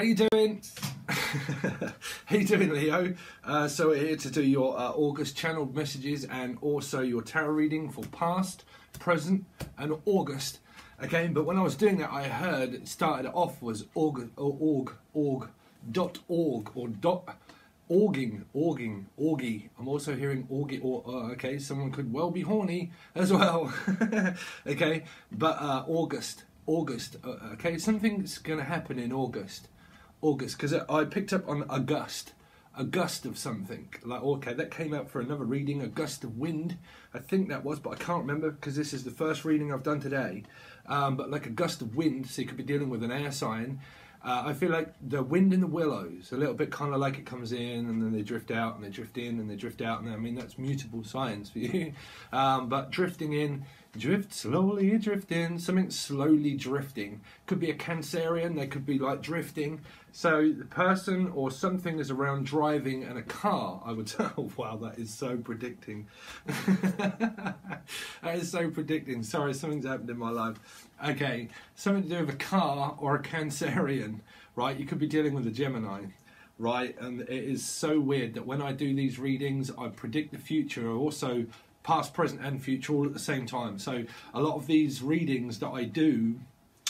how you doing? How you doing, Leo? So we're here to do your August channeled messages and also your tarot reading for past, present and August. Okay, but when I was doing that, I heard it started off was orgy. I'm also hearing orgy. Okay, someone could well be horny as well. Okay, but August. Okay, something's going to happen in August, because I picked up on a gust of something. Like, okay, that came out for another reading, a gust of wind, I think that was, but I can't remember because this is the first reading I've done today. But like a gust of wind, so you could be dealing with an air sign. I feel like the wind in the willows, a little bit kind of like it comes in and then they drift out and they drift in and they drift out. And I mean, that's mutable signs for you. But drifting in, drift slowly, drift in, something slowly drifting. Could be a Cancerian, they could be like drifting. So the person or something is around driving in a car, I would say. Oh, wow, that is so predicting. That is so predicting. Sorry, something's happened in my life. Okay, something to do with a car or a Cancerian, right? You could be dealing with a Gemini, right? And it is so weird that when I do these readings, I predict the future, also past, present and future all at the same time. So a lot of these readings that I do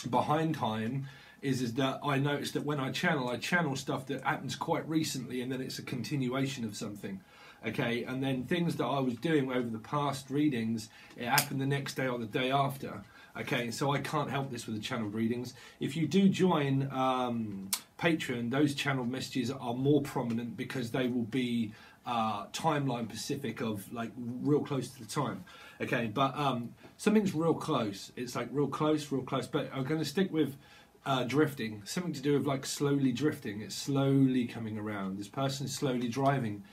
behind time is that I notice that when I channel stuff that happens quite recently, and then it's a continuation of something. Okay, and then things that I was doing over the past readings, it happened the next day or the day after. Okay, so I can't help this with the channeled readings. If you do join Patron, those channeled messages are more prominent because they will be timeline specific, of like real close to the time. Okay, but something's real close. It's like real close, but I'm going to stick with drifting. Something to do with like slowly drifting. It's slowly coming around. This person is slowly driving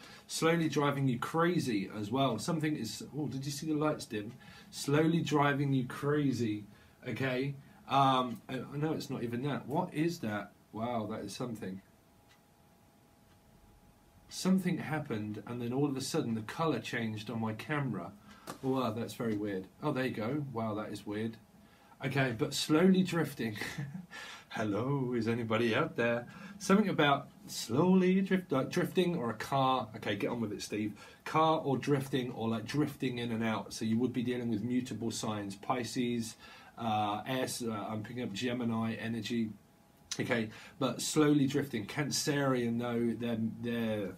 you crazy as well. Something is, oh, did you see the lights dim? Slowly driving you crazy. Okay, I know it's not even that. What is that? Wow, that is something. Something happened and then all of a sudden the colour changed on my camera. Wow, that's very weird. Oh, there you go. Wow, that is weird. Okay, but slowly drifting. Hello, is anybody out there? Something about slowly drifting or a car. Okay, get on with it, Steve. Car or drifting, or like drifting in and out. So you would be dealing with mutable signs. Pisces, I'm picking up Gemini energy. Okay, but slowly drifting. Cancerian, though, there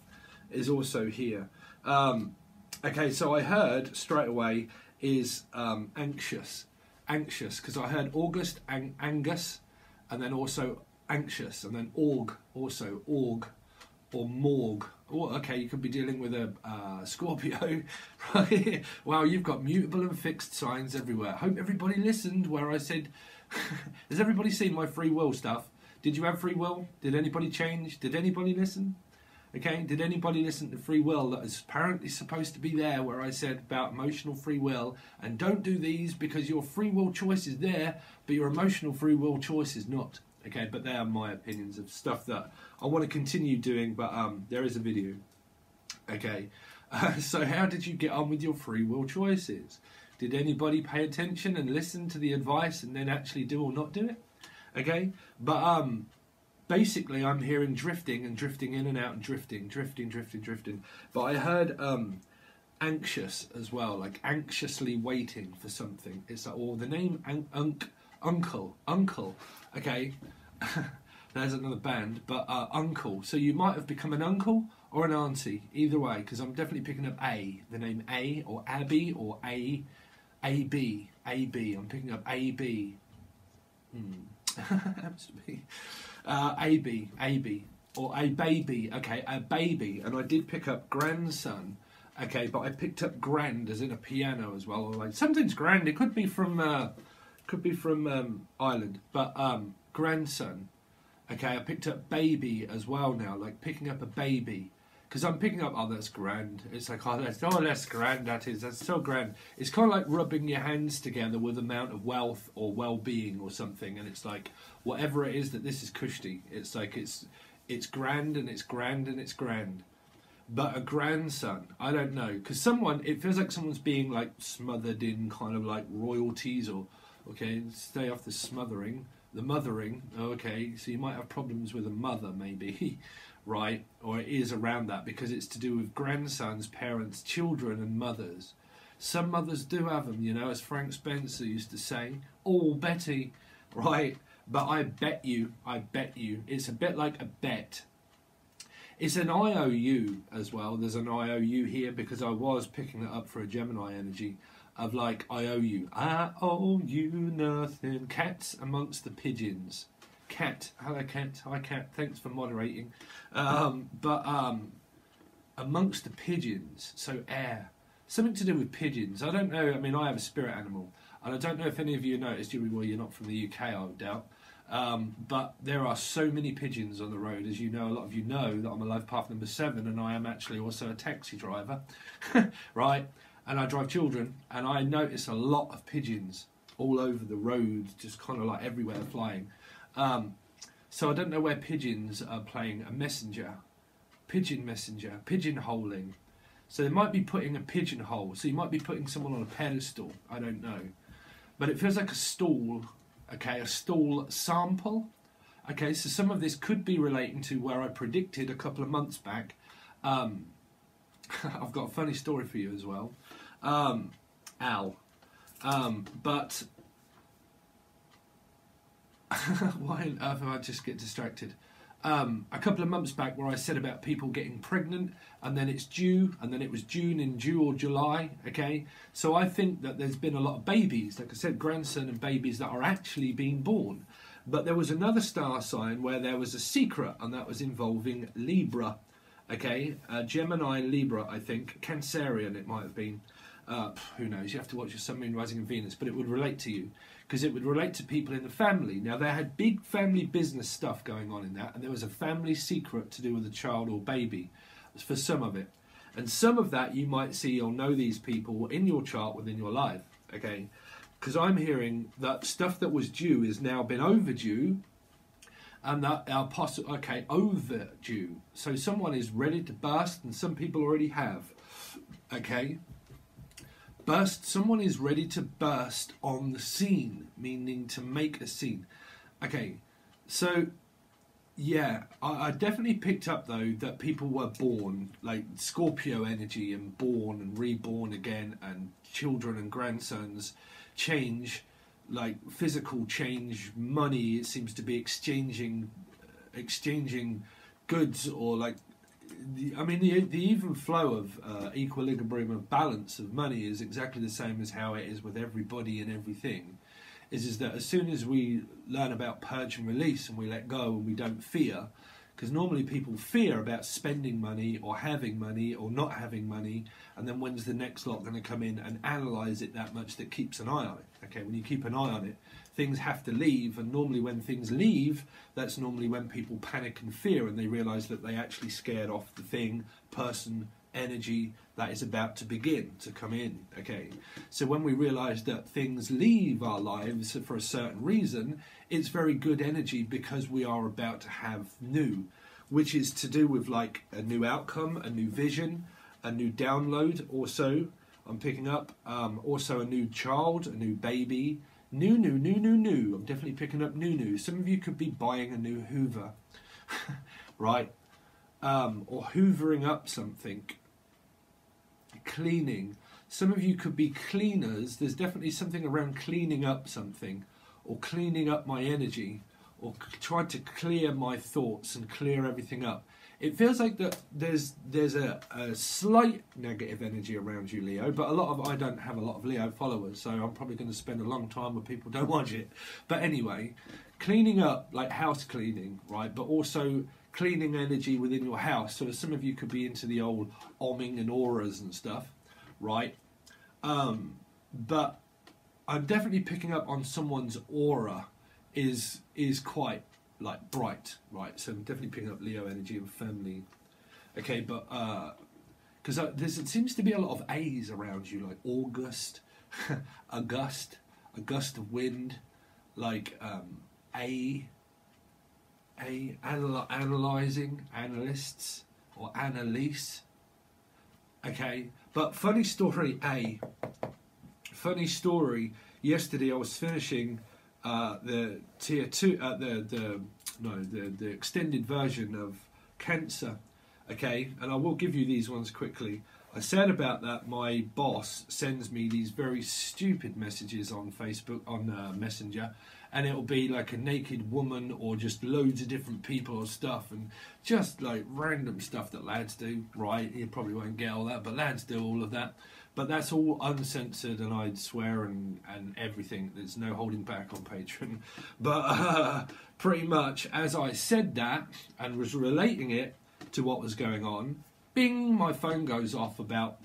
is also here. Okay, so I heard straight away is anxious, because I heard August, Angus, and then also anxious, and then org, also org, or morgue. Oh, okay, you could be dealing with a Scorpio, right? Wow, you've got mutable and fixed signs everywhere. I hope everybody listened where I said, has everybody seen my free will stuff? Did you have free will? Did anybody change? Did anybody listen? Okay, did anybody listen to free will that is apparently supposed to be there, where I said about emotional free will, and don't do these because your free will choice is there, but your emotional free will choice is not. Okay, but they are my opinions of stuff that I want to continue doing, but there is a video. Okay, so how did you get on with your free will choices? Did anybody pay attention and listen to the advice and then actually do or not do it? Okay, but basically I'm hearing drifting and drifting in and out and drifting. But I heard anxious as well, like anxiously waiting for something. It's like, or the name uncle. Okay, there's another band, but uncle. So you might have become an uncle or an auntie, either way, because I'm definitely picking up the name A, or Abby, or AB. I'm picking up AB. Happens to be AB, or a baby. Okay, a baby, and I did pick up grandson. Okay, but I picked up grand as in a piano as well, or like something's grand. It could be from Ireland, but grandson. Okay, I picked up baby as well now, like picking up a baby. Because I'm picking up, oh, that's grand. It's like, oh, that's grand, that's so grand. It's kind of like rubbing your hands together with amount of wealth or well-being or something, and it's like, whatever it is that this is cushy. It's like, it's grand and it's grand and it's grand. But a grandson, I don't know. Because it feels like someone's being like smothered in kind of like royalties, or, okay, stay off the smothering. the mothering. Okay, so you might have problems with a mother, maybe, right? Or it is around that because it's to do with grandsons, parents, children, and mothers. Some mothers do have them, you know, as Frank Spencer used to say. Oh, Betty, right? But I bet you, it's a bit like a bet. It's an IOU as well. There's an IOU here because I was picking it up for a Gemini energy of like, I owe you nothing. Cats amongst the pigeons. Cat, hello Cat, hi Cat, thanks for moderating. Amongst the pigeons, so air. Something to do with pigeons. I don't know, I mean, I have a spirit animal. And I don't know if any of you noticed, well, you're not from the UK, I would doubt. But there are so many pigeons on the road. As you know, a lot of you know that I'm a life path number 7 and I am actually also a taxi driver, right? And I drive children and I notice a lot of pigeons all over the road, just kind of like everywhere flying. So I don't know where pigeons are playing a messenger, pigeonholing. So they might be putting a pigeonhole. So you might be putting someone on a pedestal. I don't know. But it feels like a stall. Okay, a stall sample. Okay, so some of this could be relating to where I predicted a couple of months back. I've got a funny story for you as well. Al. But why on earth have I just get distracted? A couple of months back where I said about people getting pregnant and then it's due and then it was June in June or July, okay? So I think that there's been a lot of babies, like I said, grandson and babies that are actually being born. But there was another star sign where there was a secret and that was involving Libra, okay? Gemini, Libra, I think. Cancerian it might have been. Who knows? You have to watch your Sun, Moon, Rising and Venus, but it would relate to you. Because it would relate to people in the family. Now, they had big family business stuff going on in that, and there was a family secret to do with a child or baby, for some of it. And some of that you might see or know these people in your chart within your life, okay? Because I'm hearing that stuff that was due has now been overdue, and that are overdue. So someone is ready to burst, and some people already have, okay? Someone is ready to burst on the scene, meaning to make a scene. Okay, so yeah, I definitely picked up though that people were born, like Scorpio energy, and born and reborn again, and children and grandsons change, like physical change, money, it seems to be exchanging goods, or like, the even flow of equilibrium of balance of money is exactly the same as how it is with everybody and everything. Is that as soon as we learn about purge and release and we let go and we don't fear, because normally people fear about spending money or having money or not having money, and then when's the next lot going to come in and analyse it that much that keeps an eye on it. Okay, when you keep an eye on it, things have to leave, and normally when things leave, that's normally when people panic and fear and they realise that they actually scared off the thing, person, energy that is about to begin to come in. Okay, so when we realise that things leave our lives for a certain reason, it's very good energy because we are about to have new, which is to do with like a new outcome, a new vision, a new download. Also, I'm picking up also a new child, a new baby. New. I'm definitely picking up new. Some of you could be buying a new Hoover, right? Or hoovering up something. Cleaning. Some of you could be cleaners. There's definitely something around cleaning up something, or cleaning up my energy, or trying to clear my thoughts and clear everything up. It feels like that there's a slight negative energy around you, Leo, but I don't have a lot of Leo followers, so I'm probably going to spend a long time where people don't watch it. But anyway, cleaning up, like house cleaning, right? But also cleaning energy within your house. So some of you could be into the old omming and auras and stuff, right? But I'm definitely picking up on someone's aura is quite like bright, right? So I'm definitely picking up Leo energy and family. Okay, but because it seems to be a lot of A's around you, like August, a gust of wind, like analyzing, analysts, or Annalise. Okay, but funny story. Funny story. Yesterday I was finishing the tier 2, the extended version of cancer. Okay, and I will give you these ones quickly. I said about that my boss sends me these very stupid messages on Facebook, on Messenger, and it'll be like a naked woman or just loads of different people or stuff, and just like random stuff that lads do. Right, you probably won't get all that, but lads do all of that. But that's all uncensored, and I'd swear and everything. There's no holding back on Patron. But pretty much as I said that and was relating it to what was going on, bing, my phone goes off about,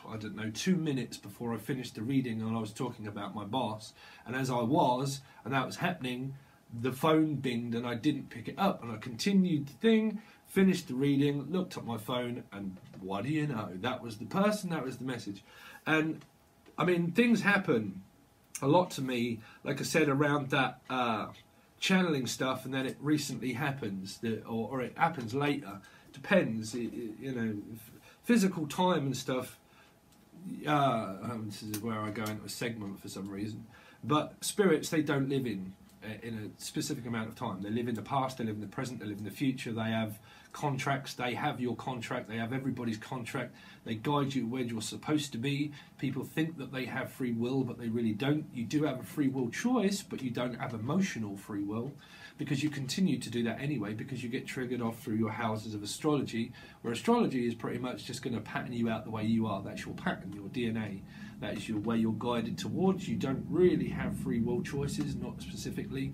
I don't know, 2 minutes before I finished the reading, and I was talking about my boss. And as I was, and that was happening, the phone binged and I didn't pick it up. And I continued the thing, finished the reading, looked at my phone, and what do you know? That was the person, that was the message. And, I mean, things happen a lot to me, like I said, around that channeling stuff, and then it recently happens, or it happens later. Depends, you know, physical time and stuff. This is where I go into a segment for some reason. But spirits, they don't live in a specific amount of time. They live in the past, they live in the present, they live in the future. They have contracts, they have your contract, they have everybody's contract. They guide you where you're supposed to be. People think that they have free will, but they really don't. You do have a free will choice, but you don't have emotional free will, because you continue to do that anyway, because you get triggered off through your houses of astrology, where astrology is pretty much just going to pattern you out the way you are. That's your pattern, your DNA. That is your way you're guided towards. You don't really have free will choices, not specifically.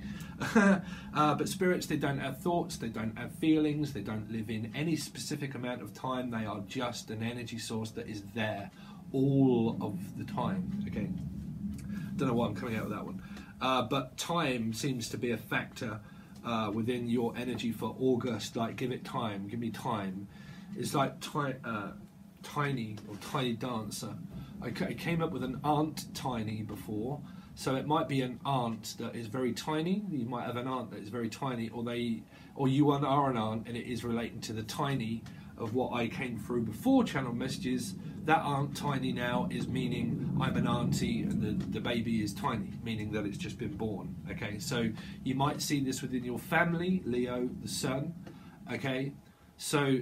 But spirits, they don't have thoughts, they don't have feelings, they don't live in any specific amount of time. They are just an energy source that is there all of the time. Okay, don't know why I'm coming out with that one. But time seems to be a factor within your energy for August. Like, give it time, give me time. It's like Tiny or Tiny Dancer. I came up with an Aunt Tiny before, so it might be an aunt that is very tiny. You might have an aunt that is very tiny, or you are an aunt, and it is relating to the tiny of what I came through before channel messages. That Aunt Tiny now is meaning I'm an auntie, and the baby is tiny, meaning that it's just been born. Okay, so you might see this within your family, Leo, the sun. Okay, so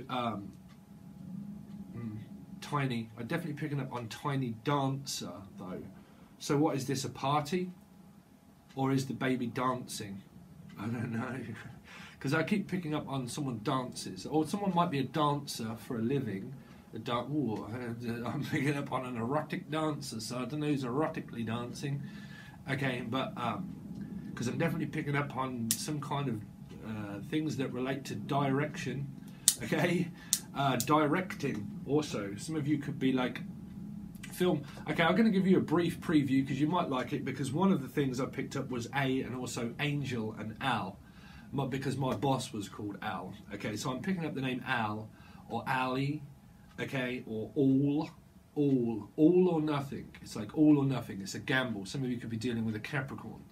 Tiny. I'm definitely picking up on Tiny Dancer though. So what is this, a party? Or is the baby dancing? I don't know. Because I keep picking up on someone dances. Or someone might be a dancer for a living. I'm picking up on an erotic dancer, so I don't know who's erotically dancing. Okay, but because I'm definitely picking up on some kind of things that relate to direction. Okay, directing also. Some of you could be like film. Okay, I'm going to give you a brief preview because you might like it, because one of the things I picked up was A and also Angel and Al, because my boss was called Al. Okay, so I'm picking up the name Al or Ali. Okay, or all or nothing. It's like all or nothing. It's a gamble. Some of you could be dealing with a Capricorn.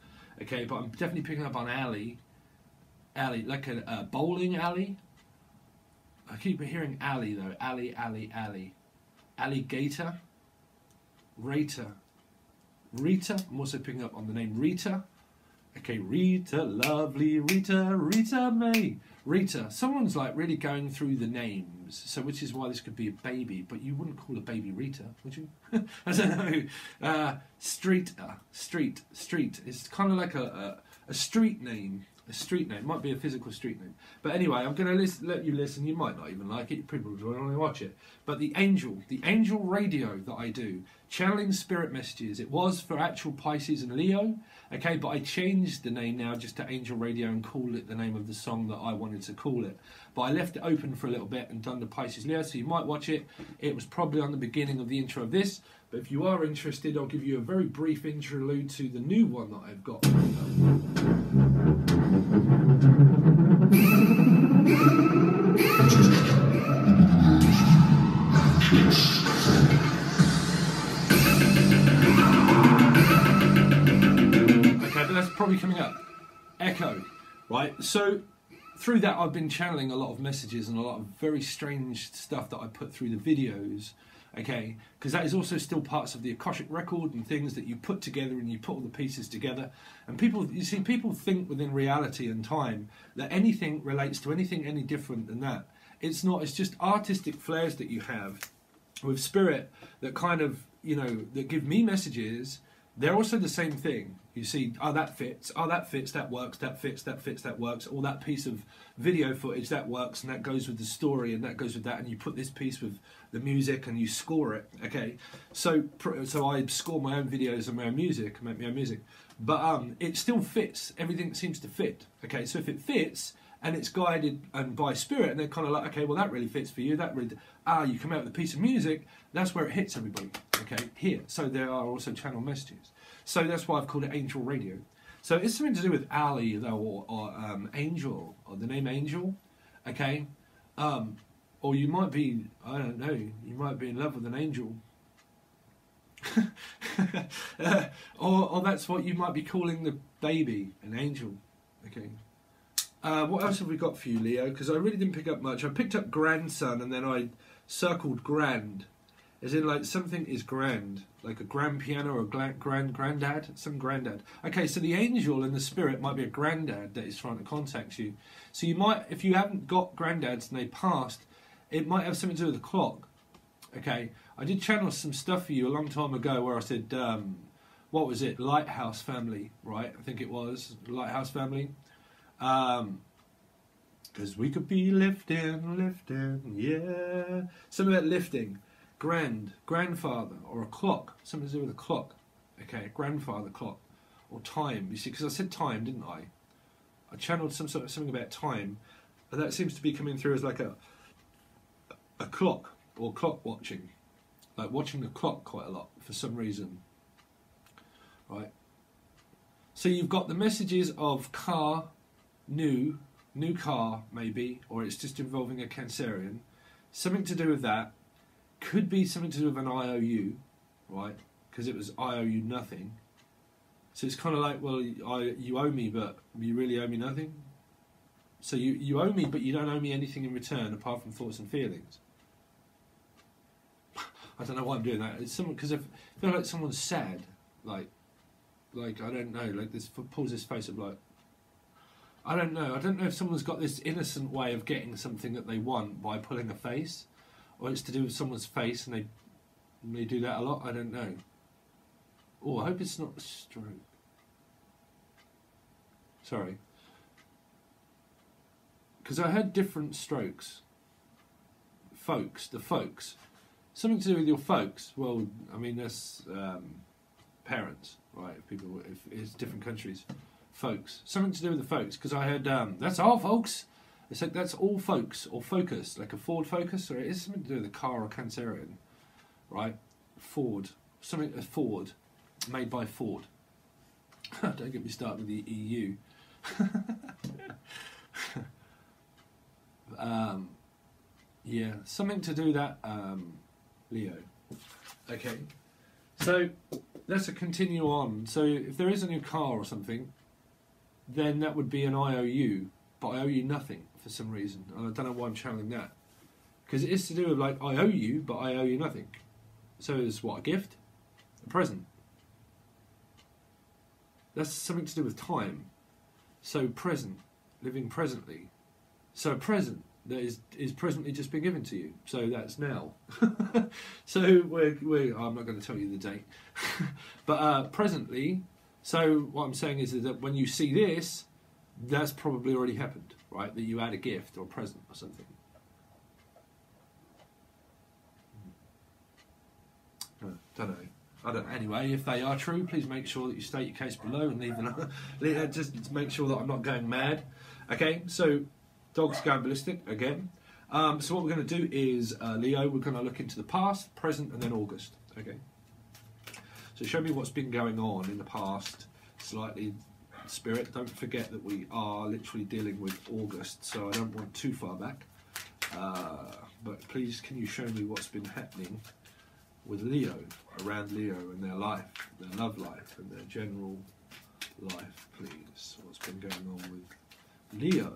Okay, but I'm definitely picking up on alley, like a bowling alley. I keep hearing alley though. Alley. Alligator. Rita. I'm also picking up on the name Rita. Okay, Rita, lovely Rita, Rita May. Rita, someone's like really going through the names, so which is why this could be a baby, but you wouldn't call a baby Rita, would you? I don't know. Street. It's kind of like a street name. A street name. Might be a physical street name. But anyway, I'm going to let you listen. You might not even like it. You probably will only watch it. But the angel radio that I do, channeling spirit messages, it was for actual Pisces and Leo. Okay, but I changed the name now just to Angel Radio and called it the name of the song that I wanted to call it. But I left it open for a little bit and done the Pisces Leo, so you might watch it. It was probably on the beginning of the intro of this. But if you are interested, I'll give you a very brief interlude to the new one that I've got. Okay, but that's probably coming up. Echo, right? So through that, I've been channeling a lot of messages and a lot of very strange stuff that I put through the videos. Okay, because that is also still parts of the Akashic record and things that you put together, and you put all the pieces together. And people, you see, people think within reality and time that anything relates to anything any different than that. It's not. It's just artistic flares that you have with spirit that kind of, you know, that give me messages. They're also the same thing. You see, oh, that fits, that works, that fits, that works, or that piece of video footage, that works, and that goes with the story, and that goes with that, and you put this piece with the music, and you score it, okay? So I score my own videos and my own music, and make my own music, but it still fits, everything seems to fit, okay? So if it fits, and it's guided and by spirit, and they're kind of like, okay, well, that really fits for you, that really, you come out with a piece of music, that's where it hits everybody, okay, here. So there are also channel messages. So that's why I've called it Angel Radio. So it's something to do with Ali, though, or Angel, or the name Angel, okay? Or you might be, I don't know, you might be in love with an angel. or that's what you might be calling the baby, an angel, okay? What else have we got for you, Leo? Because I really didn't pick up much. I picked up grandson, and then I circled grand. As in, like, something is grand. Like a grand piano or a granddad. Some granddad. Okay, so the angel and the spirit might be a granddad that is trying to contact you. So you might, if you haven't got granddads and they passed, it might have something to do with the clock. Okay, I did channel some stuff for you a long time ago where I said, what was it? Lighthouse family, right? I think it was. Lighthouse family. Because we could be lifting, yeah. Something about lifting. Grandfather, or a clock, something to do with a clock, okay, grandfather clock, or time, you see, because I said time, didn't I? I channeled something about time, and that seems to be coming through as like a clock, or clock watching, like watching the clock quite a lot, for some reason, right? So you've got the messages of car, new car, maybe, or it's just involving a Cancerian, something to do with that. Could be something to do with an IOU, right? Because it was I owe you nothing. So it's kind of like, well, you owe me, but you really owe me nothing. So you owe me, but you don't owe me anything in return apart from thoughts and feelings. I don't know why I'm doing that. It's someone, because I feel like someone's sad, like I don't know, like this pulls this face up, like I don't know if someone's got this innocent way of getting something that they want by pulling a face. Or it's to do with someone's face, and they do that a lot. I don't know. Oh, I hope it's not a stroke. Sorry. Because I heard different strokes. The folks. Something to do with your folks. Well, I mean, that's parents, right? People, if it's different countries. Folks. Something to do with the folks. Because I heard, that's our folks. It's like that's all folks, or Focus, like a Ford Focus, or it is something to do with a car or Cancerian, right? Ford, a Ford, made by Ford. Don't get me started with the EU. Yeah, something to do that, Leo. Okay, so let's continue on. So if there is a new car or something, then that would be an IOU, but I owe you nothing for some reason. And I don't know why I'm channeling that. Because it is to do with, like, I owe you, but I owe you nothing. So it's what, a gift? A present? That's something to do with time. So present, living presently. So a present that is presently just been given to you. So that's now. So I'm not going to tell you the date. But presently, so what I'm saying is that when you see this, that's probably already happened, right? That you had a gift or a present or something. Don't know. I don't know. Anyway, if they are true, please make sure that you state your case below and leave just make sure that I'm not going mad. Okay, so dog's going ballistic again. So what we're going to do is, Leo, we're going to look into the past, present, and then August. Okay. So show me what's been going on in the past, slightly. Spirit, don't forget that we are literally dealing with August, so I don't want too far back. But please, can you show me what's been happening with Leo, around Leo and their life, their love life, and their general life, please? What's been going on with Leo?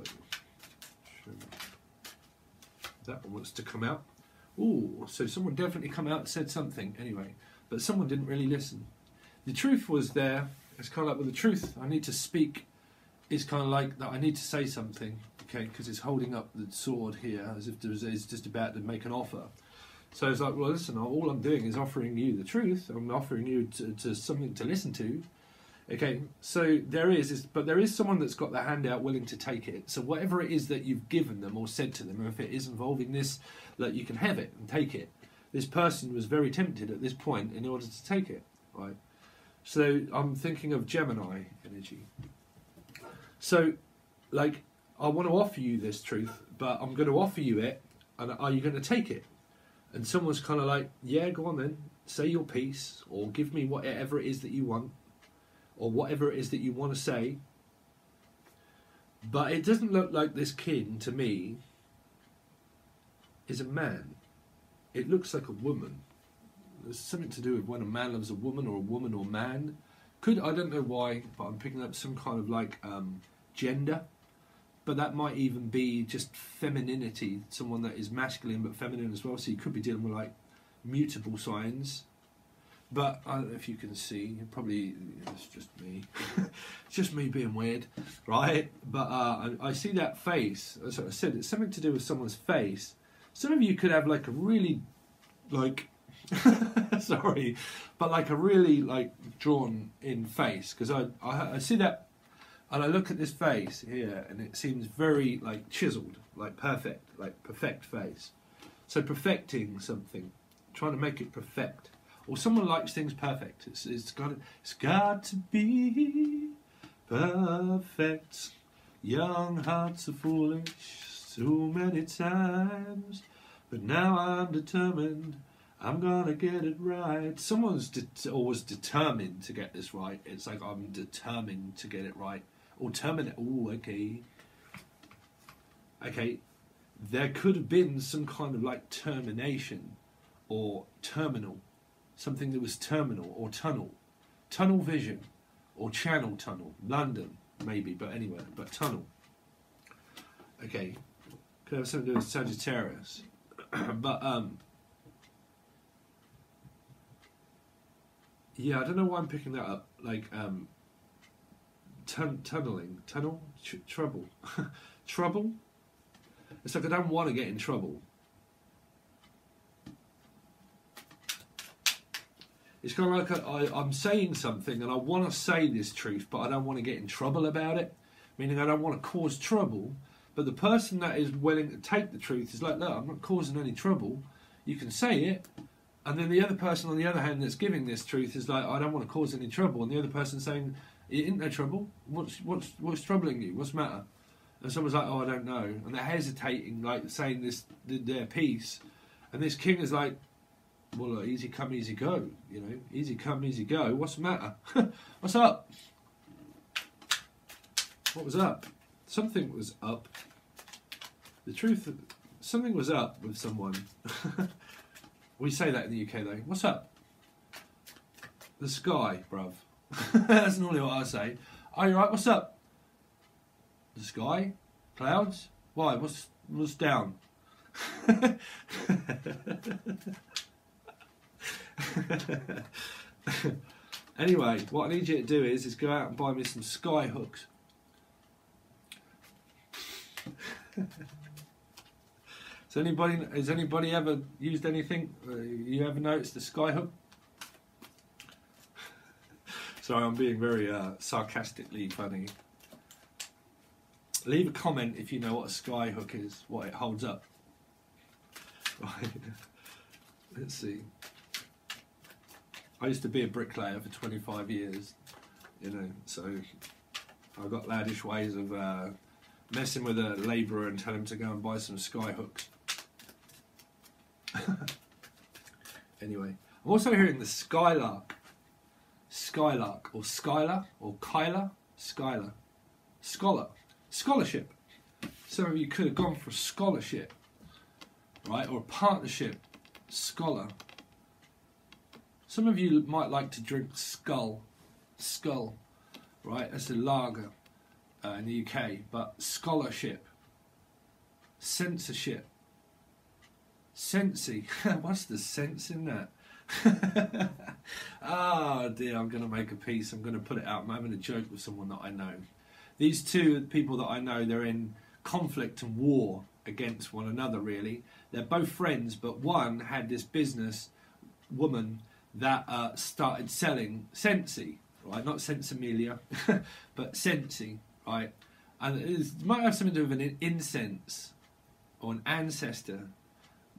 Show me. That one wants to come out. Ooh, so someone definitely come out and said something anyway, but someone didn't really listen. The truth was there. It's kind of like, well, the truth I need to speak is kind of like that I need to say something, okay, because it's holding up the sword here as if it's just about to make an offer. So it's like, well, listen, all I'm doing is offering you the truth. I'm offering you to something to listen to. Okay, so there is someone that's got their hand out willing to take it. So whatever it is that you've given them or said to them, or if it is involving this, that you can have it and take it. This person was very tempted at this point in order to take it, right? So I'm thinking of Gemini energy. So, like, I want to offer you this truth, but I'm going to offer you it, and are you going to take it? And someone's kind of like, yeah, go on then, say your piece, or give me whatever it is that you want, or whatever it is that you want to say. But it doesn't look like this king, to me, is a man. It looks like a woman. There's something to do with when a man loves a woman or man. I don't know why, but I'm picking up some kind of like gender. But that might even be just femininity, someone that is masculine but feminine as well. So you could be dealing with like mutable signs. But I don't know if you can see, probably it's just me. It's just me being weird, right? But I see that face. As I said, it's something to do with someone's face. Some of you could have like a really, like, sorry, but like a really like drawn in face. Because I see that, and I look at this face here, and it seems very like chiseled, like perfect face. So perfecting something, trying to make it perfect. Or someone likes things perfect. It's got to be perfect. Young hearts are foolish so many times, but now I'm determined. I'm gonna get it right. Someone's always determined to get this right. It's like I'm determined to get it right. Or terminate. Oh, okay. Okay. There could have been some kind of like termination or terminal. Something that was terminal or tunnel. Tunnel vision or channel tunnel. London, maybe, but anywhere. But tunnel. Okay. Could have something to do with Sagittarius. But, yeah, I don't know why I'm picking that up. Like, tunneling. Tunnel? Trouble. Trouble? It's like I don't want to get in trouble. It's kind of like I'm saying something and I want to say this truth, but I don't want to get in trouble about it. Meaning I don't want to cause trouble, but the person that is willing to take the truth is like, look, I'm not causing any trouble. You can say it. And then the other person on the other hand that's giving this truth is like, I don't want to cause any trouble. And the other person saying, it ain't no trouble. What's troubling you? What's the matter? And someone's like, oh, I don't know. And they're hesitating, like saying their piece. And this king is like, well, easy come, easy go, you know. Easy come, easy go. What's the matter? What's up? What was up? Something was up. The truth, something was up with someone. We say that in the UK, though. What's up? The sky, bruv. That's normally what I say. Oh, you right? What's up? The sky? Clouds? Why? What's down? Anyway, what I need you to do is go out and buy me some sky hooks. Has anybody ever used anything? You ever noticed the sky hook? Sorry, I'm being very sarcastically funny. Leave a comment if you know what a sky hook is, what it holds up. Right. Let's see. I used to be a bricklayer for 25 years, you know, so I've got laddish ways of messing with a labourer and telling him to go and buy some sky hooks. Anyway, I'm also hearing the skylark. Skylark, or Skylar, or Kyla, Skylar. Scholar. Scholarship. Some of you could have gone for a scholarship, right, or a partnership. Scholar. Some of you might like to drink Skull, right? That's a lager in the UK, but scholarship, censorship, Sensey. What's the sense in that? Oh dear, I'm going to make a piece. I'm going to put it out. I'm having a joke with someone that I know. These two people that I know, they're in conflict and war against one another, really. They're both friends, but one had this business woman that started selling Sensey, right? Not Sensimilia, but Sensey, right? And it might have something to do with an incense or an ancestor,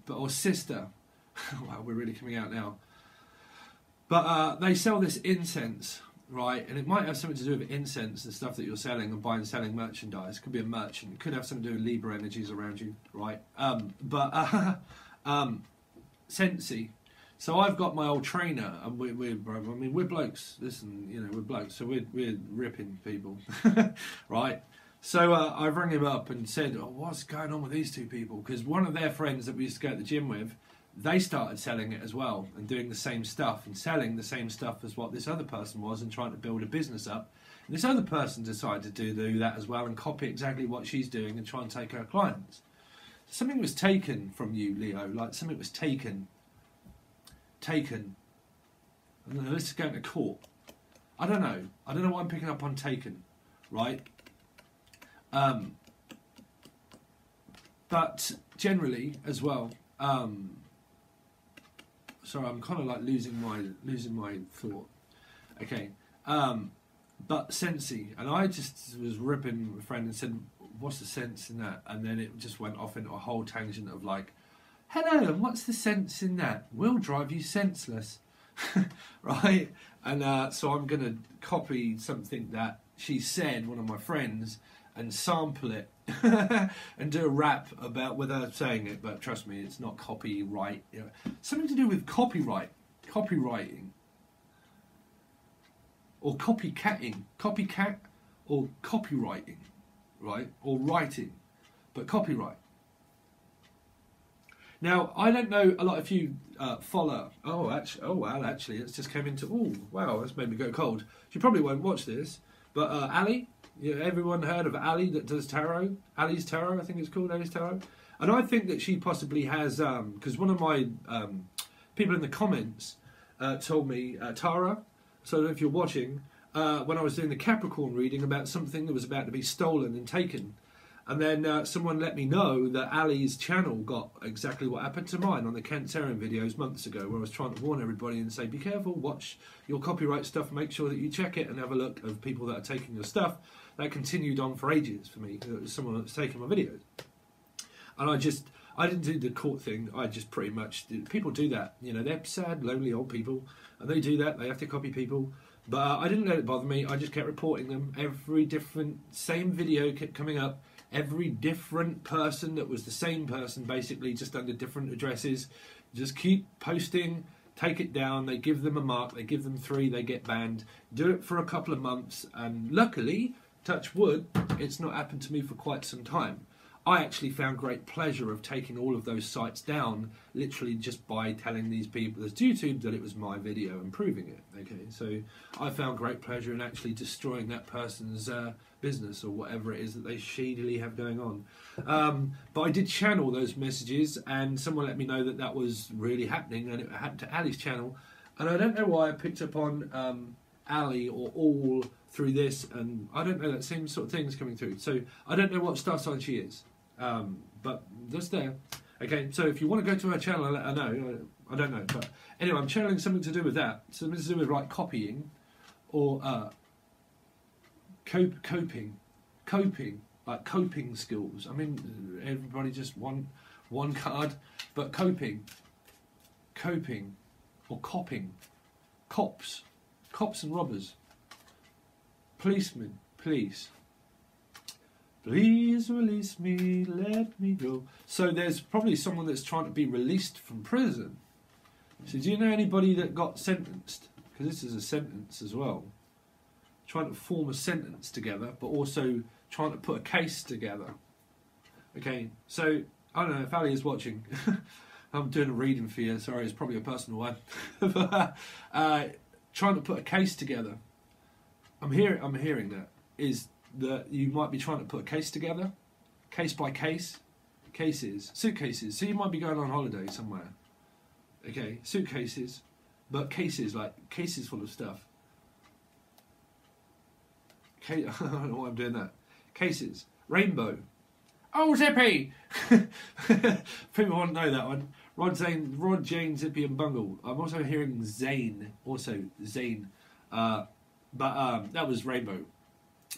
or sister. Wow, we're really coming out now. But they sell this incense, right? And it might have something to do with incense and stuff that you're selling and buying and selling merchandise. It could be a merchant. It could have something to do with Libra energies around you, right? Sensey. So I've got my old trainer, and we're blokes. Listen, you know, we're blokes, so we're ripping people, right? So I rang him up and said, "Oh, what's going on with these two people?" Because one of their friends that we used to go to the gym with, they started selling it as well and doing the same stuff and selling the same stuff as what this other person was and trying to build a business up. And this other person decided to do that as well and copy exactly what she's doing and try and take her clients. Something was taken from you, Leo. Like something was taken. I don't know, this is going to court. I don't know why I'm picking up on taken, right? But generally as well, sorry, I'm kind of like losing my thought. Okay, but Sensey, and I just was ripping my friend and said, "What's the sense in that?" And then it just went off into a whole tangent of like, "Hello, and what's the sense in that? We'll drive you senseless," right? And so I'm going to copy something that she said, one of my friends, and sample it and do a rap about without saying it. But trust me, it's not copyright. You know, something to do with copyrighting, or copycat, or copywriting, right? Or writing, but copyright. Now, I don't know a lot of you follow. Oh, wow, actually, it's just came into. Oh, wow, that's made me go cold. You probably won't watch this, but Ali. Yeah, everyone heard of Ali that does tarot? Ali's Tarot, I think it's called, Ali's Tarot. And I think that she possibly has, because one of my people in the comments told me, Tara, so if you're watching, when I was doing the Capricorn reading about something that was about to be stolen and taken, and then someone let me know that Ali's channel got exactly what happened to mine on the Cancerian videos months ago, where I was trying to warn everybody and say, be careful, watch your copyright stuff, make sure that you check it and have a look of people that are taking your stuff. That continued on for ages for me. It was someone that's taking my videos. And I didn't do the court thing. I just pretty much people do that. You know, they're sad, lonely old people, and they do that. They have to copy people. But I didn't let it bother me. I just kept reporting them. Every different, same video kept coming up. Every different person that was the same person, basically, just under different addresses. Just keep posting, take it down. They give them a mark. They give them 3. They get banned. Do it for a couple of months. And luckily, touch wood, it's not happened to me for quite some time. I actually found great pleasure of taking all of those sites down, literally just by telling these people as YouTube that it was my video and proving it. Okay, so I found great pleasure in actually destroying that person's business or whatever it is that they shadily have going on. But I did channel those messages, and someone let me know that that was really happening, and it happened to Ali's channel. And I don't know why I picked up on Ali or all through this, and I don't know, that same sort of thing's coming through. So I don't know what star sign she is, but just there. Okay, so if you want to go to her channel and let her know, I don't know, but anyway, I'm channeling something to do with that, something to do with like copying or coping, like coping skills. I mean, everybody just one card, but coping or copping, cops and robbers. Policemen, please release me, let me go. So there's probably someone that's trying to be released from prison. So do you know anybody that got sentenced? Because this is a sentence as well. Trying to form a sentence together, but also trying to put a case together. Okay, so I don't know if Ali is watching. I'm doing a reading for you. Sorry, it's probably a personal one. But, trying to put a case together. I'm hearing that is that you might be trying to put a case together, case by case, Cases, suitcases. So you might be going on holiday somewhere. Okay, suitcases, but cases, like cases full of stuff. I don't know why I'm doing that. Cases, rainbow. Oh, Zippy! People won't know that one. Rod, Jane, Zippy, and Bungle. I'm also hearing Zane. Also Zane. But that was rainbow.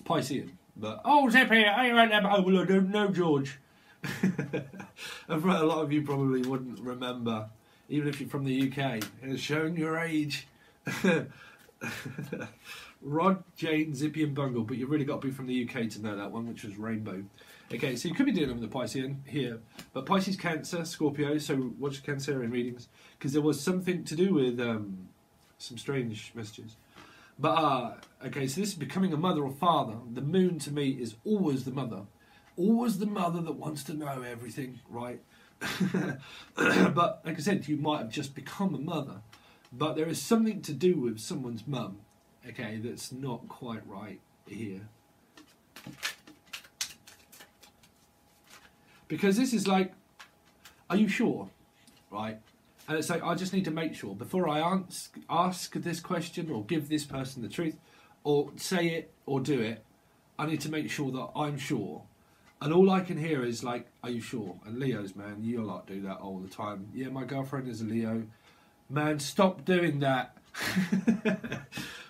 Piscean. But oh, Zippy! I read that. Oh, well, I don't know, George. A lot of you probably wouldn't remember, even if you're from the UK. It's showing your age. Rod, Jane, Zippy, and Bungle, but you've really got to be from the UK to know that one, which was rainbow. Okay, so you could be dealing with the Piscean here, but Pisces, Cancer, Scorpio. So watch Cancerian readings, because there was something to do with some strange messages. But okay, so this is becoming a mother or father. The moon to me is always the mother. Always the mother that wants to know everything, right? But like I said, you might have just become a mother. But there is something to do with someone's mum, okay, that's not quite right here. Because this is like, are you sure, right? And it's like, I just need to make sure before I ask this question or give this person the truth or say it or do it, I need to make sure that I'm sure. And all I can hear is like, are you sure? And Leos, man, you lot do that all the time. Yeah, my girlfriend is a Leo. Man, stop doing that.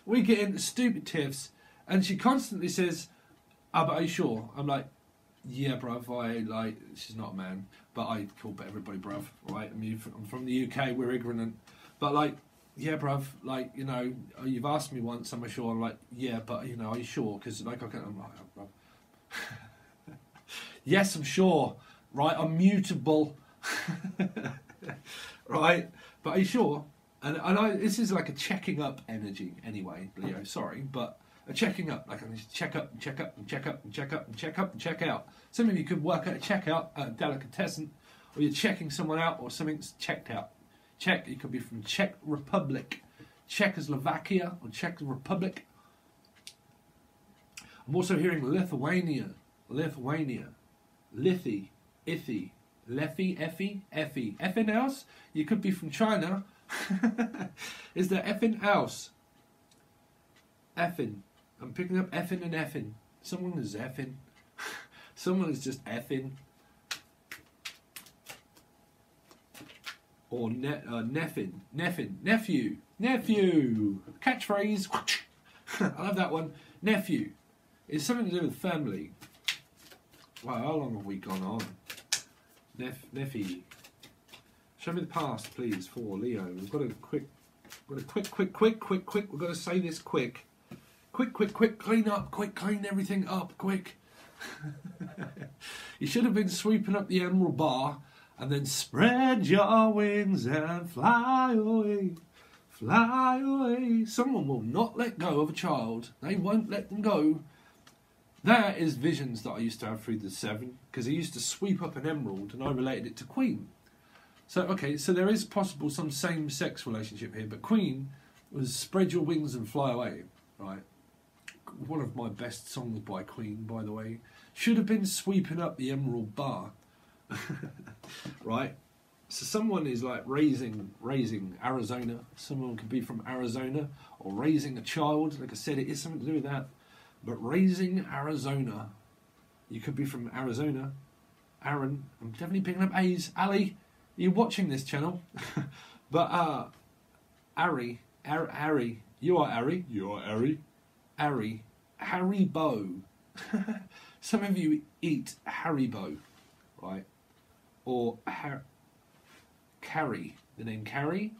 We get into stupid tiffs and she constantly says, but are you sure? I'm like, yeah, bruv, she's not a man, but I call everybody bruv, right? I mean, I'm from the UK, we're ignorant. But like, yeah, bruv, like, you know, you've asked me once, am I sure? I'm like, yeah, but, you know, are you sure? Because, like, I'm like, oh, bruv. Yes, I'm sure, right? I'm mutable, right? But are you sure? And this is like a checking up energy anyway, Leo, sorry, but a checking up, like I need to check up and check up and check up and check up and check up and check out. Some of you could work at a checkout at a delicatessen, or you're checking someone out, or something's checked out. Czech, you could be from Czech Republic, Czechoslovakia, or Czech Republic. I'm also hearing Lithuania, Lithi, Ithi, Leffy, Effie. Effin house? You could be from China. Is there effin house? Effin. I'm picking up effin and effin. Someone is effin. Someone is just effin. Or neffin. Nephew. Catchphrase. I love that one. Nephew. It's something to do with family. Wow, how long have we gone on? Neffy. Show me the past, please, for Leo. We've got a quick. We've got to say this quick. Quick, clean up, quick, clean everything up, quick. You should have been sweeping up the emerald bar and then spread your wings and fly away. Fly away. Someone will not let go of a child. They won't let them go. That is visions that I used to have through the Seven, because I used to sweep up an emerald and I related it to Queen. So, okay, so there is possible some same-sex relationship here, but Queen was spread your wings and fly away, right? One of my best songs by Queen, by the way. Should have been sweeping up the emerald bar, right? So someone is like raising Arizona. Someone could be from Arizona, or raising a child. Like I said, it is something to do with that. But raising Arizona, you could be from Arizona. Aaron, I'm definitely picking up A's. Ali, are you watching this channel? But Ari, you are Ari. You are Ari. Ari, Haribo. Some of you eat Haribo, right? Or Carrie, the name Carrie.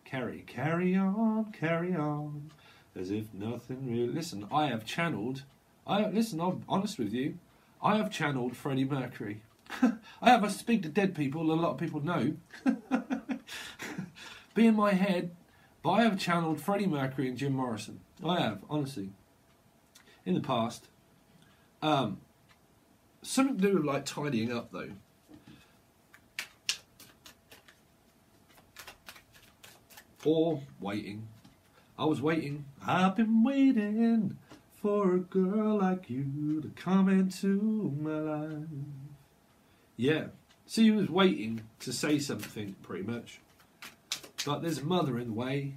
Carry on, as if nothing really. Listen, I have channeled. I'm honest with you. I have channeled Freddie Mercury. I speak to dead people. A lot of people know. Be in my head, but I have channeled Freddie Mercury and Jim Morrison. I have, honestly. In the past. Something to do with like tidying up though. Or waiting. I was waiting. I've been waiting for a girl like you to come into my life. Yeah, So he was waiting to say something, pretty much. But there's a mother in the way.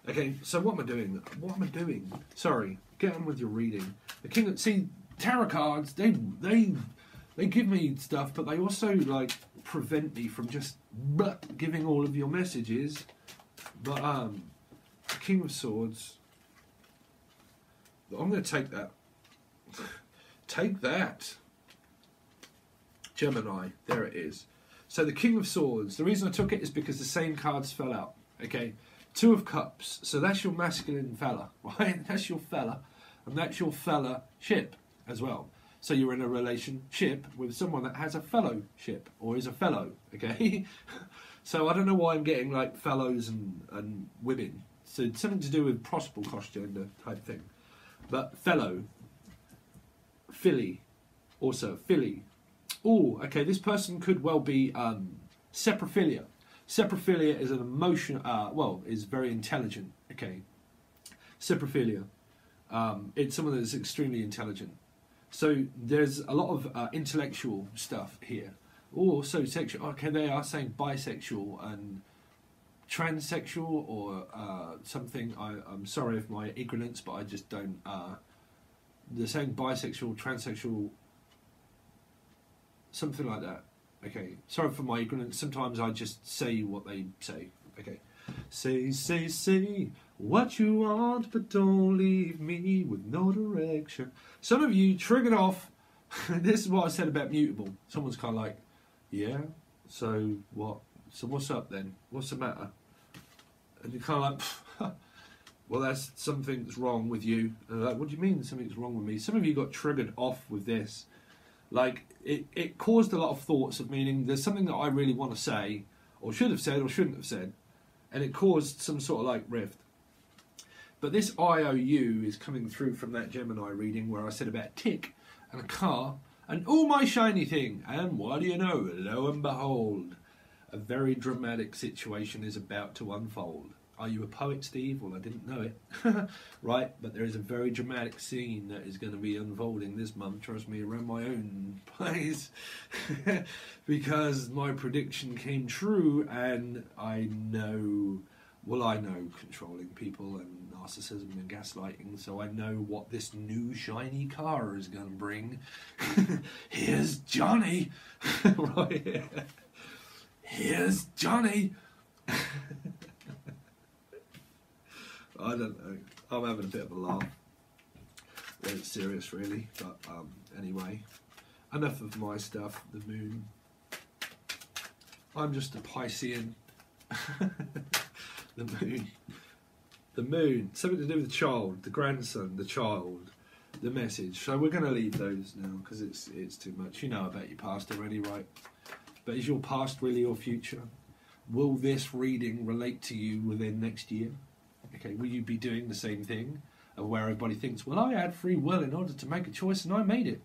Okay, so what am I doing? What am I doing? Sorry, get on with your reading. The king. See, tarot cards. They give me stuff, but they also like prevent me from just giving all of your messages. But the King of Swords. I'm going to take that. Take that. Gemini. There it is. So the King of Swords. The reason I took it is because the same cards fell out. Okay. Two of Cups. So that's your masculine fella, right? That's your fella. And that's your fellowship as well. So you're in a relationship with someone that has a fellowship or is a fellow, okay? So I don't know why I'm getting like fellows and women. So it's something to do with possible cross-gender type thing. But fellow, filly, also filly. Oh, okay, this person could well be seprophilia. Seprophilia is an emotion, is very intelligent, okay? Seprophilia, it's someone that's extremely intelligent. So there's a lot of intellectual stuff here. Also sexual, okay, they are saying bisexual and transsexual or something. I'm sorry if my ignorance, but I just don't, they're saying bisexual, transsexual, something like that. Okay, sorry for my ignorance. Sometimes I just say what they say. Okay, say what you want, but don't leave me with no direction. Some of you triggered off. This is what I said about mutable. Someone's kind of like, yeah, so what? So what's up then? What's the matter? And you're kind of like, well, that's something's wrong with you. And they're like, what do you mean something's wrong with me? Some of you got triggered off with this. Like, it caused a lot of thoughts of meaning there's something that I really want to say, or should have said, or shouldn't have said, and it caused some sort of like rift. But this IOU is coming through from that Gemini reading where I said about a tick and a car and oh, my shiny thing. And what do you know? Lo and behold, a very dramatic situation is about to unfold. Are you a poet, Steve? Well, I didn't know it. Right, but there is a very dramatic scene that is going to be unfolding this month, trust me, around my own place. Because my prediction came true and I know, well, I know controlling people and narcissism and gaslighting, so I know what this new shiny car is going to bring. Here's Johnny. Right. Here's Johnny. I don't know. I'm having a bit of a laugh. It's serious, really. But anyway, enough of my stuff. The moon. I'm just a Piscean. The moon. The moon. Something to do with the child, the grandson, the child, the message. So we're going to leave those now because it's too much. You know about your past already, right? But is your past really your future? Will this reading relate to you within next year? Okay, will you be doing the same thing where everybody thinks, well, I had free will in order to make a choice and I made it.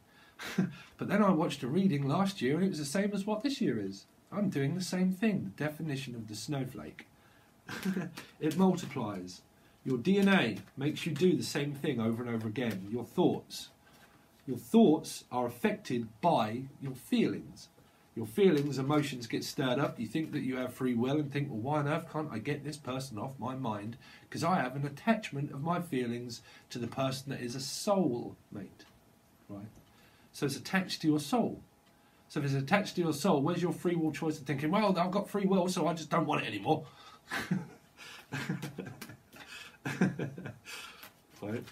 But then I watched a reading last year and it was the same as what this year is. I'm doing the same thing, the definition of the snowflake. It multiplies. Your DNA makes you do the same thing over and over again. Your thoughts are affected by your feelings. Your feelings, emotions get stirred up. You think that you have free will and think, well, why on earth can't I get this person off my mind? Because I have an attachment of my feelings to the person that is a soul mate. Right? So it's attached to your soul. So if it's attached to your soul, where's your free will choice of thinking, well, I've got free will, so I just don't want it anymore. Right.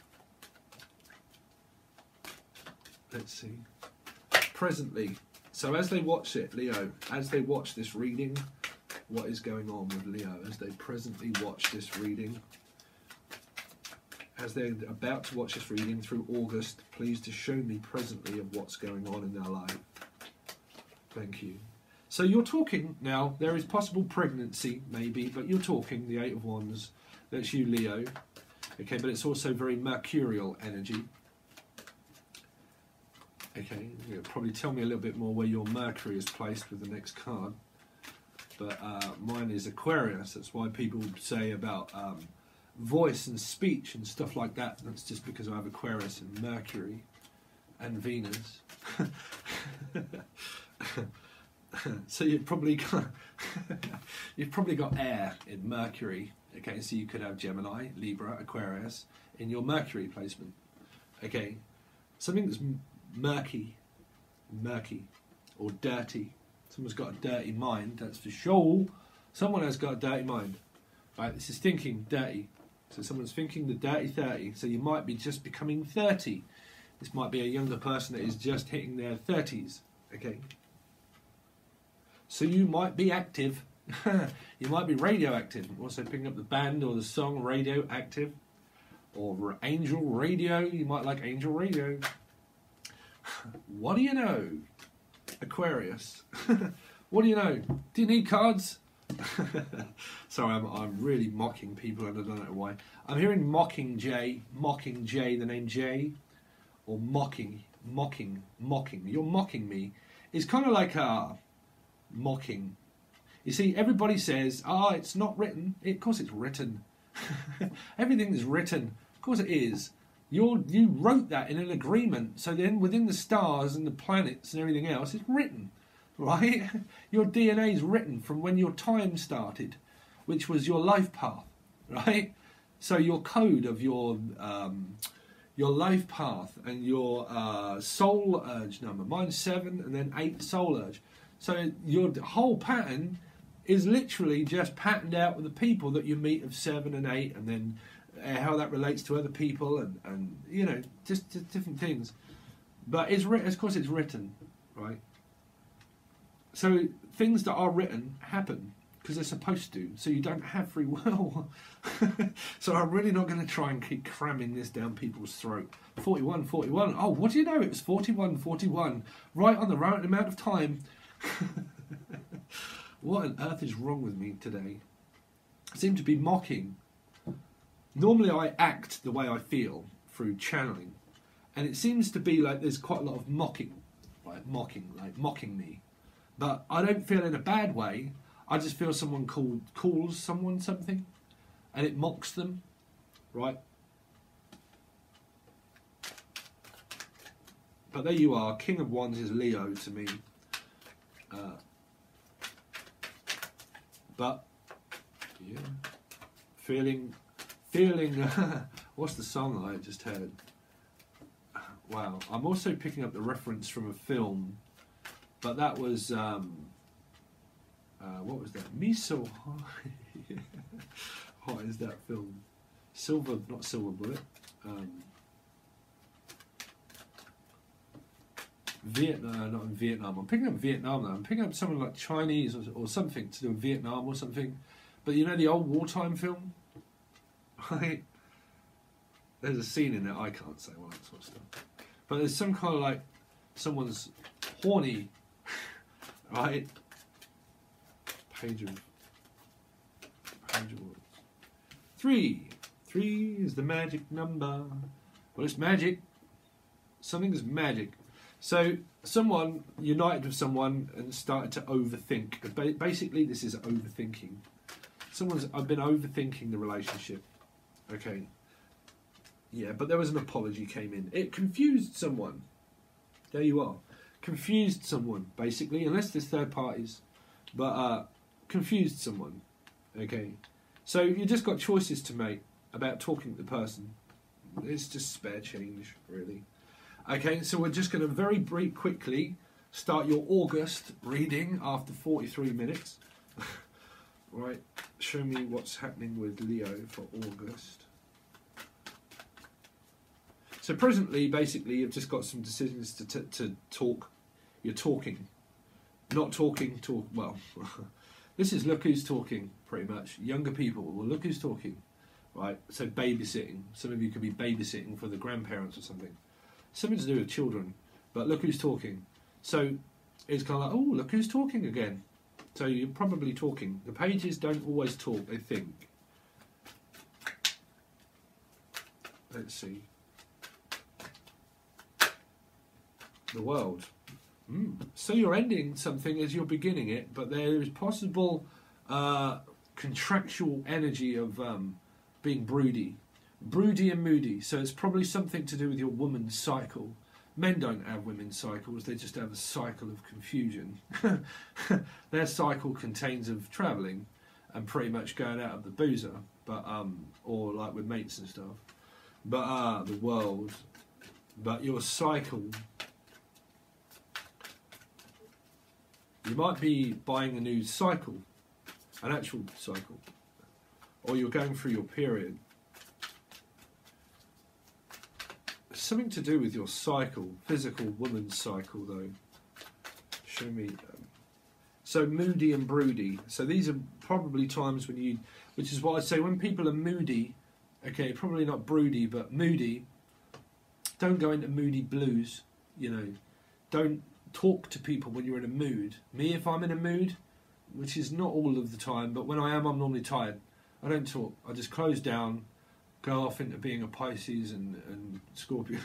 Let's see. Presently. So as they watch it, Leo, as they watch this reading, what is going on with Leo as they presently watch this reading? As they're about to watch this reading through August, please to show me presently of what's going on in their life. Thank you. So you're talking now, there is possible pregnancy, maybe, but you're talking, the Eight of Wands, that's you, Leo. Okay, but it's also very mercurial energy. Okay, you'll probably tell me a little bit more where your Mercury is placed with the next card. But mine is Aquarius. That's why people say about voice and speech and stuff like that. That's just because I have Aquarius and Mercury. and Venus. So you've probably got air in Mercury. Okay, so you could have Gemini, Libra, Aquarius in your Mercury placement. Okay, something that's murky, or dirty. Someone's got a dirty mind, that's for sure. Someone has got a dirty mind. Right, this is thinking dirty. So someone's thinking the dirty 30. So you might be just becoming 30. This might be a younger person that is just hitting their 30s. Okay. So you might be active. You might be radioactive. Also picking up the band or the song Radioactive. Or Angel Radio. You might like Angel Radio. What do you know? Aquarius. What do you know? Do you need cards? Sorry, I'm really mocking people and I don't know why. I'm hearing Mockingjay, the name Jay, or mocking. You're mocking me. It's kind of like mocking. You see, everybody says, it's not written. Of course it's written. Everything is written. Of course it is. You wrote that in an agreement. So then within the stars and the planets and everything else, it's written. Right? Your DNA is written from when your time started, which was your life path, right? So your code of your life path and your soul urge number. Mine's 7 and then 8 soul urge. So your whole pattern is literally just patterned out with the people that you meet of 7 and 8, and then how that relates to other people and you know, just different things. But it's written, of course it's written, right? So things that are written happen because they're supposed to. So you don't have free will. So I'm really not going to try and keep cramming this down people's throat. 41, 41. Oh, what do you know? It was 41, 41. Right on the right amount of time. What on earth is wrong with me today? I seem to be mocking. Normally I act the way I feel through channeling. And it seems to be like there's quite a lot of mocking. Like mocking me. But I don't feel in a bad way. I just feel someone calls someone something, and it mocks them, right? But there you are. King of Wands is Leo to me. But yeah, feeling. What's the song I just heard? Wow. I'm also picking up the reference from a film. But that was, what was that? Me So High. What is that film? Not Silver Bullet. Vietnam, not in Vietnam. I'm picking up Vietnam now. I'm picking up something like Chinese or something to do with Vietnam or something. But you know the old wartime film? Right? There's a scene in it, I can't say all that sort of stuff. But there's some kind of like, someone's horny. Right? Page of words. 3. 3 is the magic number. Well, it's magic. Something is magic. So, someone united with someone and started to overthink. Basically, this is overthinking. I've been overthinking the relationship. Okay. Yeah, but there was an apology came in. It confused someone. There you are. Confused someone, basically, unless there's third parties, but confused someone. Okay, so you just got choices to make about talking to the person. It's just spare change, really. Okay, so we're just going to very quickly start your August reading after 43 minutes. Right, show me what's happening with Leo for August. So presently, basically, you've just got some decisions to talk. You're talking. Not talking, talk. Well, this is look who's talking, pretty much. Younger people, well, look who's talking. Right, so babysitting. Some of you could be babysitting for the grandparents or something. Something to do with children. But look who's talking. So it's kind of like, oh, look who's talking again. So you're probably talking. The pages don't always talk, they think. Let's see. The world. So you're ending something as you're beginning it, but there is possible contractual energy of being broody and moody. So it's probably something to do with your woman's cycle. Men don't have women's cycles, they just have a cycle of confusion. Their cycle contains of travelling and pretty much going out of the boozer, but or like with mates and stuff. But the world. But your cycle, you might be buying a new cycle, an actual cycle, or you're going through your period. Something to do with your cycle, physical woman's cycle though. Show me. So moody and broody. So these are probably times when you, which is why I say when people are moody, okay, probably not broody, but moody, don't go into moody blues, you know. Don't talk to people when you're in a mood. Me, if I'm in a mood, which is not all of the time, but when I am, I'm normally tired. I don't talk. I just close down, go off into being a Pisces and Scorpio.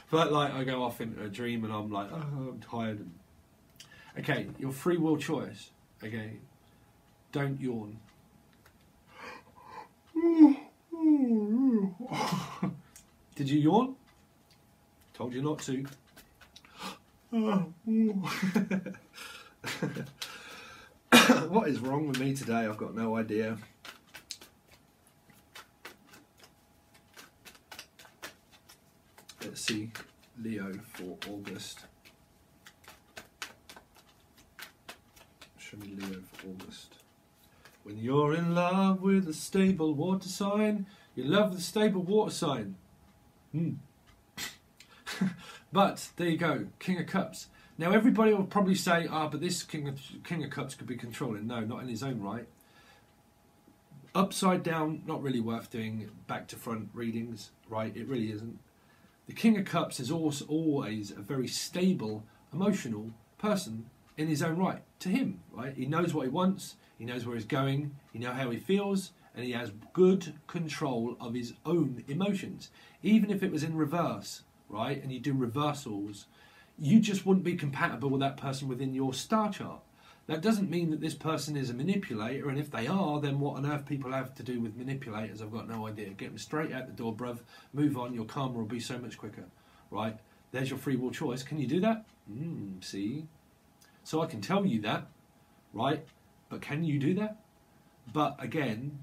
But like I go off into a dream and I'm like, oh, I'm tired. Okay, your free will choice. Okay, don't yawn. Did you yawn? Told you not to. What is wrong with me today? I've got no idea. Let's see, Leo for August. Show me Leo for August. When you're in love with a stable water sign, you love the stable water sign. But there you go, King of Cups. Now everybody will probably say, but this King of Cups could be controlling. No, not in his own right. Upside down, not really worth doing back to front readings, right? It really isn't. The King of Cups is also always a very stable, emotional person in his own right. To him, right? He knows what he wants, he knows where he's going, he knows how he feels, and he has good control of his own emotions. Even if it was in reverse, right? And you do reversals, you just wouldn't be compatible with that person within your star chart. That doesn't mean that this person is a manipulator, and if they are, then what on earth people have to do with manipulators, I've got no idea. Get them straight out the door, bruv. Move on, your karma will be so much quicker, right? There's your free will choice. Can you do that? See? So I can tell you that, right? But can you do that? But again,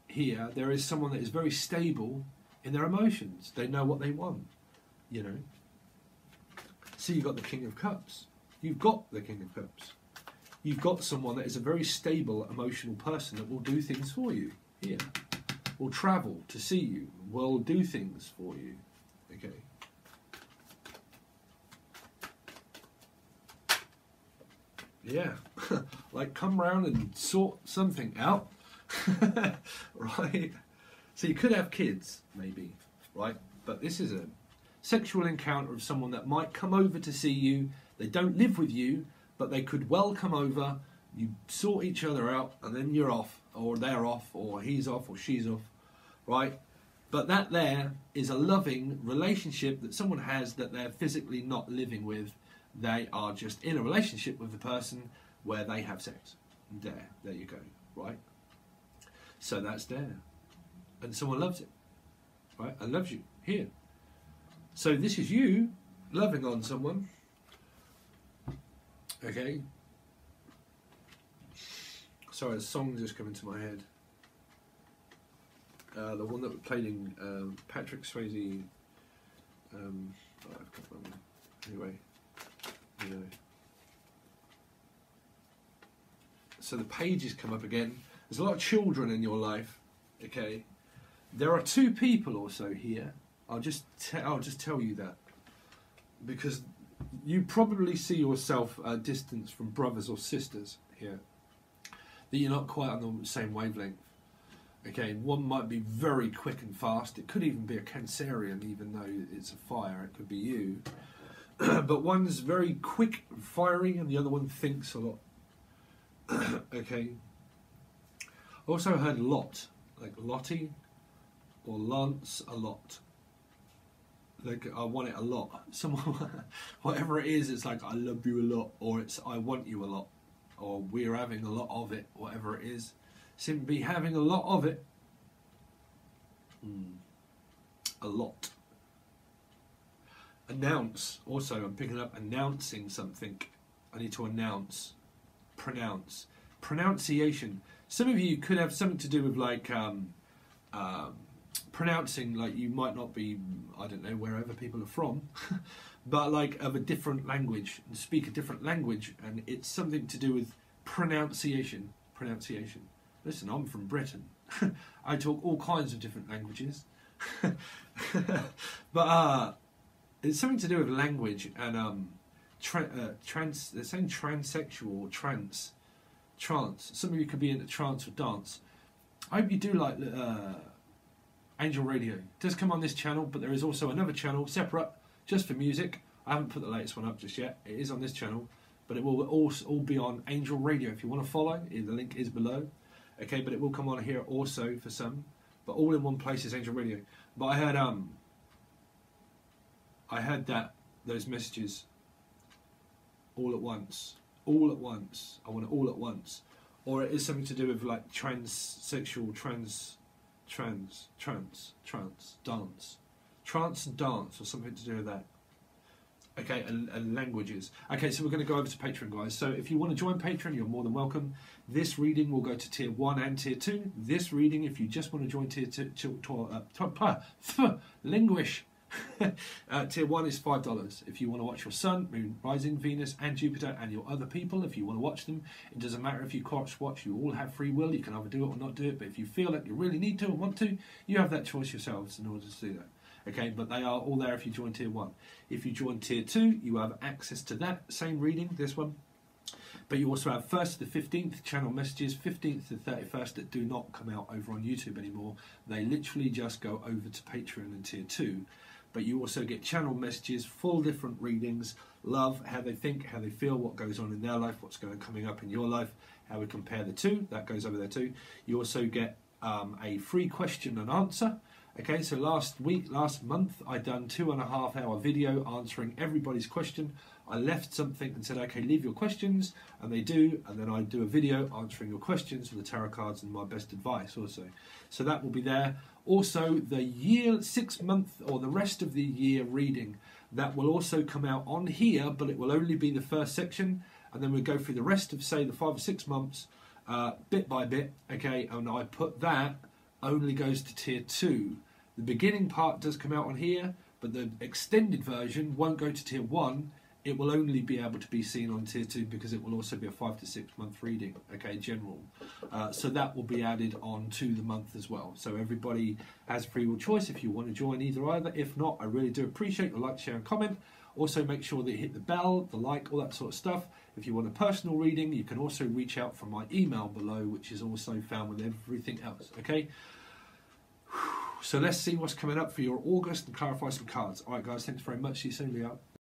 here, there is someone that is very stable in their emotions. They know what they want, you know. So you've got the King of Cups. You've got the King of Cups. You've got someone that is a very stable, emotional person that will do things for you. Here. Will travel to see you. Will do things for you. Okay. Yeah. Like come round and sort something out. Right? So you could have kids, maybe. Right? But this is a sexual encounter of someone that might come over to see you. They don't live with you, but they could well come over, you sort each other out, and then you're off, or they're off, or he's off, or she's off, right? But that there is a loving relationship that someone has that they're physically not living with. They are just in a relationship with the person where they have sex. There you go, right? So that's there. And someone loves it, right? And loves you, here. So this is you loving on someone. Okay. Sorry, a song just came into my head. The one that we played in Patrick Swayze. Anyway, you know. So the pages come up again. There's a lot of children in your life. Okay. There are two people also here. I'll just tell you that because you probably see yourself a distance from brothers or sisters here, that you're not quite on the same wavelength. Okay, one might be very quick and fast. It could even be a Cancerian, even though it's a fire. It could be you. But one's very quick firing and the other one thinks a lot. Okay. I also heard lot, like Lottie or Lance a lot. Like, I want it a lot. Someone, whatever it is, it's like, I love you a lot, or it's, I want you a lot, or we're having a lot of it, whatever it is. Simply having a lot of it. A lot. Announce. Also, I'm picking up announcing something. I need to announce. Pronounce. Pronunciation. Some of you could have something to do with like pronouncing, like you might not be, I don't know, wherever people are from, but like of a different language and speak a different language, and it's something to do with pronunciation. Pronunciation. Listen, I'm from Britain. I talk all kinds of different languages. But it's something to do with language and they're saying transsexual or trance. Some of you could be into trance or dance. I hope you do like Angel Radio. It does come on this channel, but there is also another channel separate just for music. I haven't put the latest one up just yet. It is on this channel, but it will all be on Angel Radio. If you want to follow, the link is below. Okay, but it will come on here also for some, but all in one place is Angel Radio. But I heard that those messages all at once. All at once. I want it all at once. Or it is something to do with like transsexual, dance. Trance and dance, or something to do with that. Okay, and languages. Okay, so we're going to go over to Patron, guys. So if you want to join Patron, you're more than welcome. This reading will go to Tier 1 and Tier 2. This reading, if you just want to join Tier 2, Linguish. Tier 1 is $5. If you want to watch your Sun, Moon, Rising, Venus and Jupiter and your other people, if you want to watch them, it doesn't matter if you watch, you all have free will. You can either do it or not do it, but if you feel like you really need to or want to, you have that choice yourselves in order to do that. Okay, but they are all there if you join Tier 1. If you join Tier 2, you have access to that same reading, this one. But you also have 1st to the 15th channel messages, 15th to the 31st that do not come out over on YouTube anymore. They literally just go over to Patreon and Tier 2. But you also get channel messages, full different readings, love, how they think, how they feel, what goes on in their life, what's coming up in your life, how we compare the two. That goes over there too. You also get a free question and answer. Okay, so last month, I done 2.5 hour video answering everybody's question. I left something and said, okay, leave your questions, and they do, and then I do a video answering your questions with the tarot cards and my best advice also. So that will be there. Also, the 6 month or the rest of the year reading, that will also come out on here, but it will only be the first section, and then we'll go through the rest of, say, the 5 or 6 months, bit by bit, okay, and I put that only goes to Tier 2. The beginning part does come out on here, but the extended version won't go to Tier 1. It will only be able to be seen on Tier 2 because it will also be a 5 to 6 month reading, okay, general. So that will be added on to the month as well. So everybody has free will choice if you want to join either. If not, I really do appreciate your like, share and comment. Also make sure that you hit the bell, the like, all that sort of stuff. If you want a personal reading, you can also reach out from my email below, which is also found with everything else, okay? So let's see what's coming up for your August and clarify some cards. All right, guys, thanks very much. See you soon, Leo.